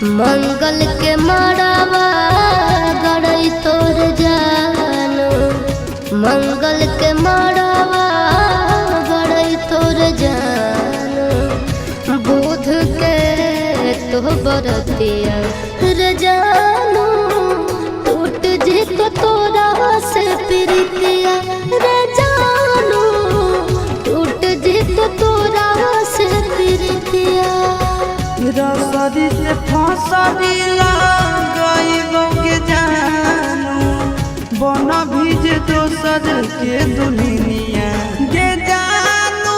मंगल के मड़ावा गड़ई तोर जानो, मंगल के मड़ावा गड़ई तोर जानो, बुध के तो बरतिया रे जानो, टूट जी तो तोरा से प्रीतिया रे जानो, टूट जी तो तोरा से प्रीतिया। रसरी से फसरी लगाइबो के जानू, बना भीज दोसर के दुनिया गे जानू,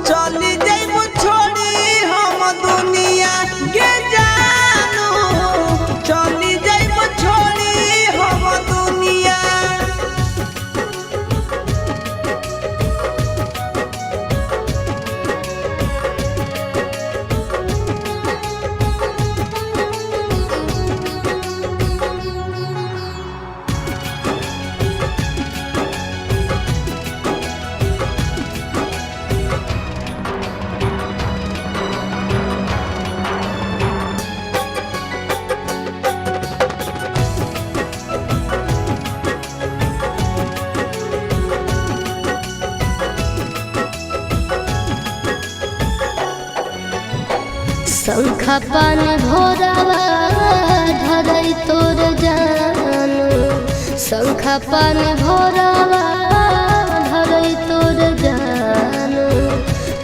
चली जाइबो छोड़ी हम दुनिया गे जानू, चली जाइबो छोड़ी हम दुनिया। शंखा पानी भोरावा धरई तोर जानो, शंखा पानी भोरावा धरई तोर जानो,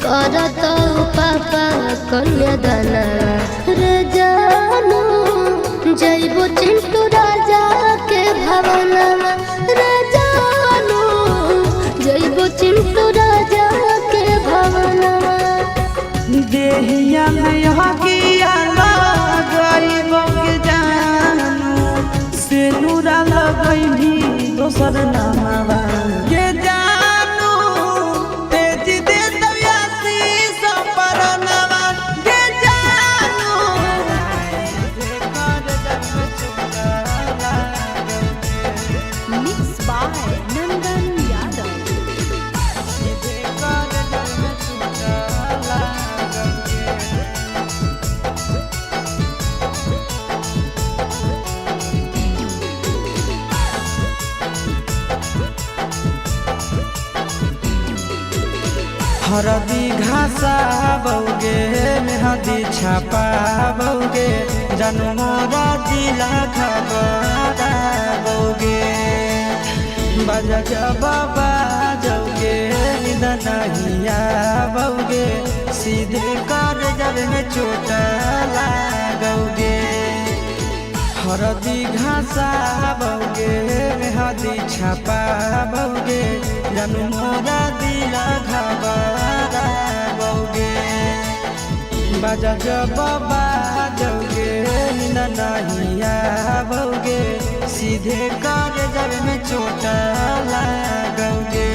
करत पापा कन्यादान रे जानो, जइबो चिंटू राजा के भवनवा रे जानो, जइबो चिंटू राजा के भवनवा। देहिया में हकिया लगाइबो के जानू, सेनुरा लगैनी दोसर नामवा गे जानू, तेज दे दयासी सपरनवा गे जानू। Mixed by Nandan Yadav. हरदी घासा बौगे मेहदी छापा बौगे, जनमोरा जिला खबरा बौगे, बाजा बाबा जौगे निदनहिया बौगे, सीधे कर जब में चोट लागोगे। हरदी घासा बौगे मेहदी छापा बौगे, जनमोरा दिला घबरा बौगे, बाजा बाबा जौगे नहिया बौगे, सीधे कर जब में चोट लागोगे।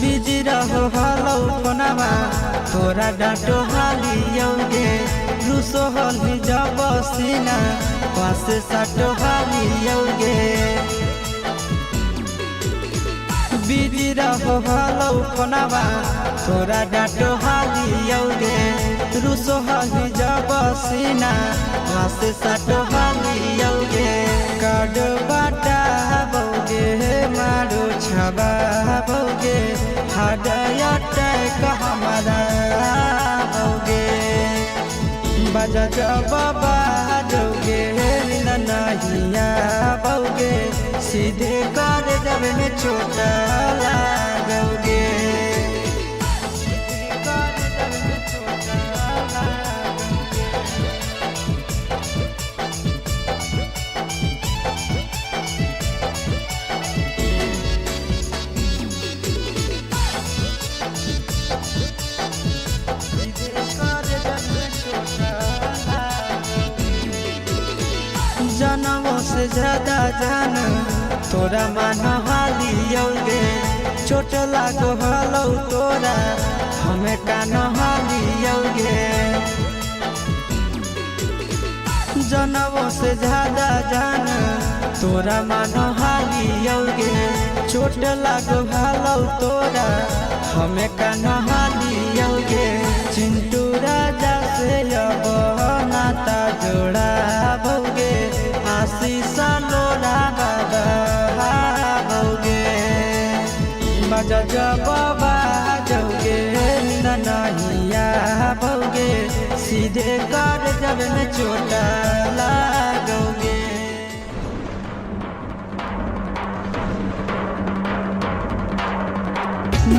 बिजी रहो हलो फोनवा तोरा डांटो हालियोगे, रूसो हली जब सीना पास साटो हालियोगे। बिजी रहो हलो फोनवा तोरा डांटो हालियोगे, रूसो हली जब सीना पास साटो हालियोगे। काड बाटा बौगे मारो छबा बौगे, हाडया टैक हमारा बौगे, बाजा बाबा जौगे नहिया बौगे, सीधे कर जब में चोट लागोगे। जनमों से ज्यादा जान तोरा मान हालियोगे, चोट लागो हलो तोरा हमें कान हालियोगे जनवों से ज्यादा जान तोरा मानो हालियोगे चोट लागो हलो तोरा हमें कान हालियोगे चिंटू राजा से अब नाता जोड़ा भोगे आशीष लोड़ा बाबा भोगे बजा जब बाजोगे ननहिया भोगे सीधे कर जब में चोटा लागोगे।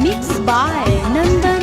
Mixed by Nandan